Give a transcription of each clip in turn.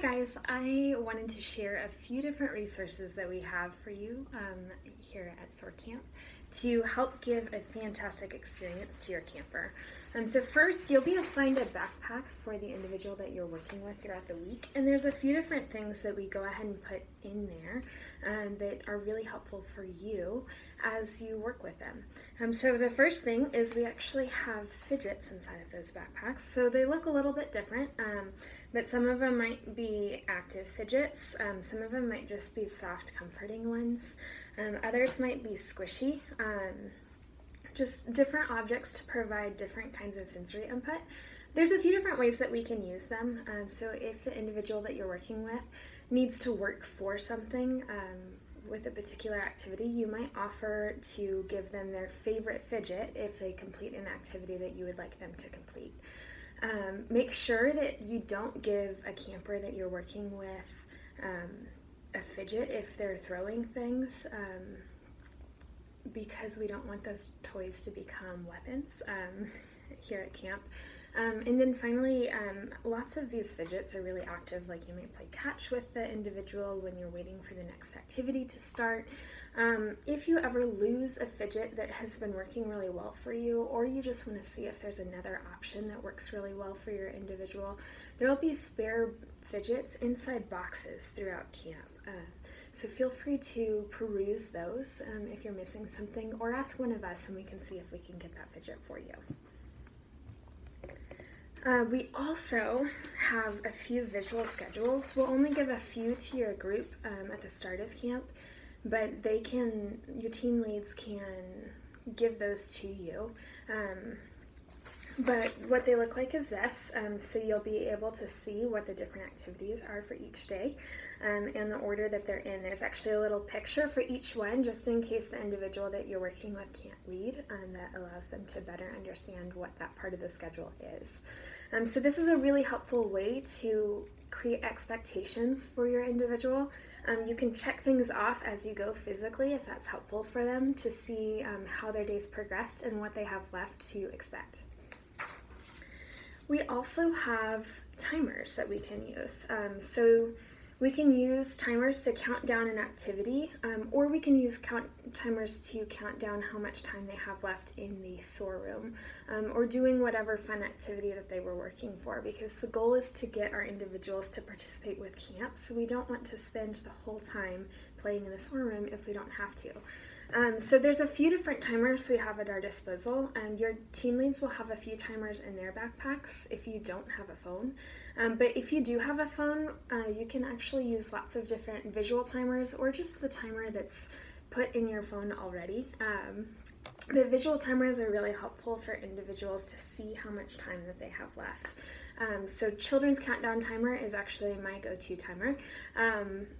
guys, I wanted to share a few different resources that we have for you here at SOAR Camp to help give a fantastic experience to your camper. So first, you'll be assigned a backpack for the individual that you're working with throughout the week, and there's a few different things that we go ahead and put in there that are really helpful for you as you work with them. So the first thing is we actually have fidgets inside of those backpacks, so they look a little bit different, but some of them might be active fidgets, some of them might just be soft, comforting ones, others might be squishy. Just different objects to provide different kinds of sensory input. There's a few different ways that we can use them. So if the individual that you're working with needs to work for something with a particular activity, you might offer to give them their favorite fidget if they complete an activity that you would like them to complete. Make sure that you don't give a camper that you're working with a fidget if they're throwing things. Because we don't want those toys to become weapons here at camp. And then finally, lots of these fidgets are really active, like you might play catch with the individual when you're waiting for the next activity to start. If you ever lose a fidget that has been working really well for you, or you just want to see if there's another option that works really well for your individual, there will be spare fidgets inside boxes throughout camp. So feel free to peruse those if you're missing something, or ask one of us and we can see if we can get that fidget for you. We also have a few visual schedules. We'll only give a few to your group at the start of camp, but your team leads can give those to you. But what they look like is this, so you'll be able to see what the different activities are for each day and the order that they're in. There's actually a little picture for each one, just in case the individual that you're working with can't read, that allows them to better understand what that part of the schedule is. So this is a really helpful way to create expectations for your individual. You can check things off as you go physically if that's helpful for them to see how their day's progressed and what they have left to expect. We also have timers that we can use. So we can use timers to count down an activity, or we can use timers to count down how much time they have left in the SOAR room, or doing whatever fun activity that they were working for, because the goal is to get our individuals to participate with camp, so we don't want to spend the whole time playing in the SOAR room if we don't have to. So there's a few different timers we have at our disposal. Your team leads will have a few timers in their backpacks if you don't have a phone. But if you do have a phone, you can actually use lots of different visual timers or just the timer that's put in your phone already. The visual timers are really helpful for individuals to see how much time that they have left. So Children's Countdown Timer is actually my go-to timer,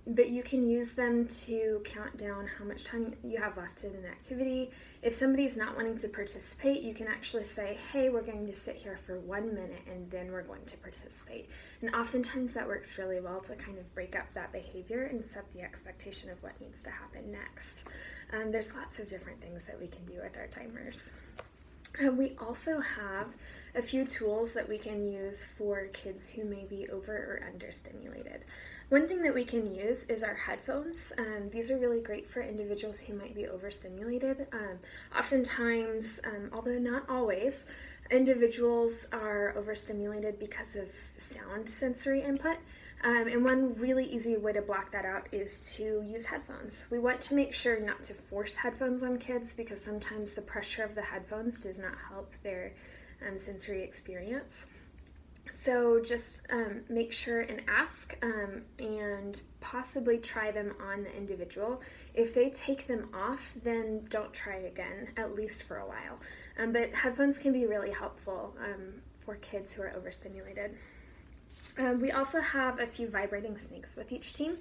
but you can use them to count down how much time you have left in an activity. If somebody's not wanting to participate, you can actually say, hey, we're going to sit here for 1 minute and then we're going to participate. And oftentimes that works really well to kind of break up that behavior and set the expectation of what needs to happen next. There's lots of different things that we can do with our timers. We also have a few tools that we can use for kids who may be over or understimulated. One thing that we can use is our headphones. These are really great for individuals who might be overstimulated. Oftentimes, although not always, individuals are overstimulated because of sound sensory input. And one really easy way to block that out is to use headphones. We want to make sure not to force headphones on kids because sometimes the pressure of the headphones does not help their sensory experience. So just make sure and ask and possibly try them on the individual. If they take them off, then don't try again, at least for a while. But headphones can be really helpful for kids who are overstimulated. We also have a few vibrating snakes with each team.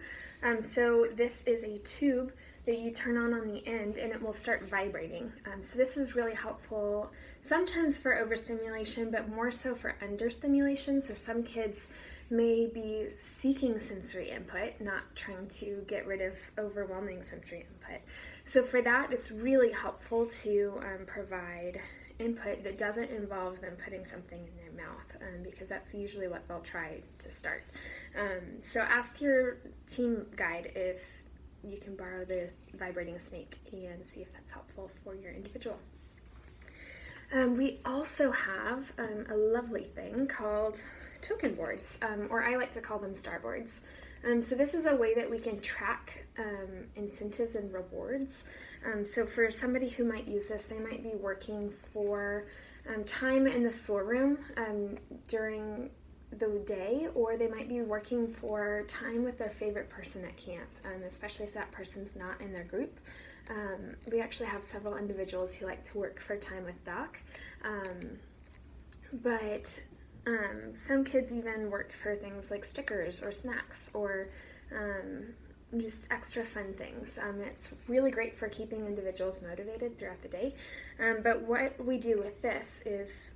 So this is a tube that you turn on the end and it will start vibrating. So this is really helpful sometimes for overstimulation, but more so for understimulation. So some kids may be seeking sensory input, not trying to get rid of overwhelming sensory input. So for that, it's really helpful to provide input that doesn't involve them putting something in their mouth, because that's usually what they'll try to start. So ask your team guide if you can borrow the vibrating snake and see if that's helpful for your individual. We also have a lovely thing called token boards, or I like to call them star boards. So this is a way that we can track incentives and rewards. So for somebody who might use this, they might be working for time in the storeroom during the day, or they might be working for time with their favorite person at camp, especially if that person's not in their group. We actually have several individuals who like to work for time with Doc, but some kids even work for things like stickers or snacks or just extra fun things. It's really great for keeping individuals motivated throughout the day. But what we do with this is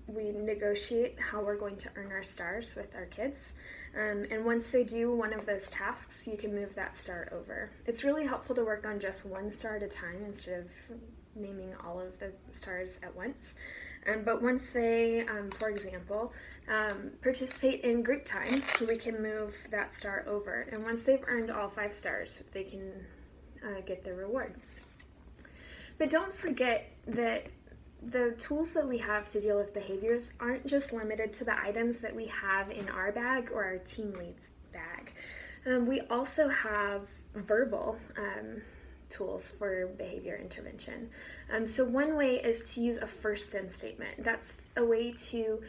we negotiate how we're going to earn our stars with our kids. And once they do one of those tasks, you can move that star over. It's really helpful to work on just one star at a time instead of naming all of the stars at once. But once they, for example, participate in group time, we can move that star over. And once they've earned all 5 stars, they can get their reward. But don't forget that the tools that we have to deal with behaviors aren't just limited to the items that we have in our bag or our team lead's bag. We also have verbal tools for behavior intervention. So one way is to use a first then statement. That's a way to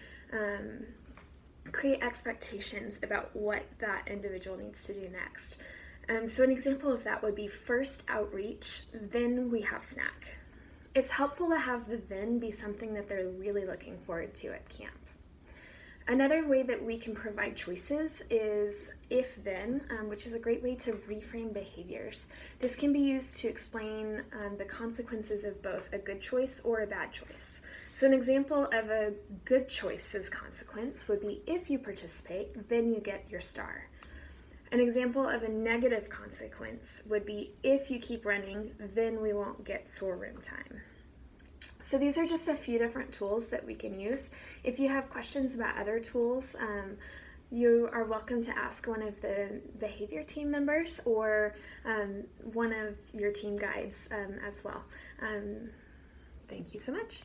create expectations about what that individual needs to do next. So an example of that would be first outreach, then we have snack. It's helpful to have the then be something that they're really looking forward to at camp. Another way that we can provide choices is if then, which is a great way to reframe behaviors. This can be used to explain the consequences of both a good choice or a bad choice. So an example of a good choice's consequence would be if you participate, then you get your star. An example of a negative consequence would be if you keep running, then we won't get storeroom time. So these are just a few different tools that we can use. If you have questions about other tools, you are welcome to ask one of the behavior team members or one of your team guides as well. Thank you so much.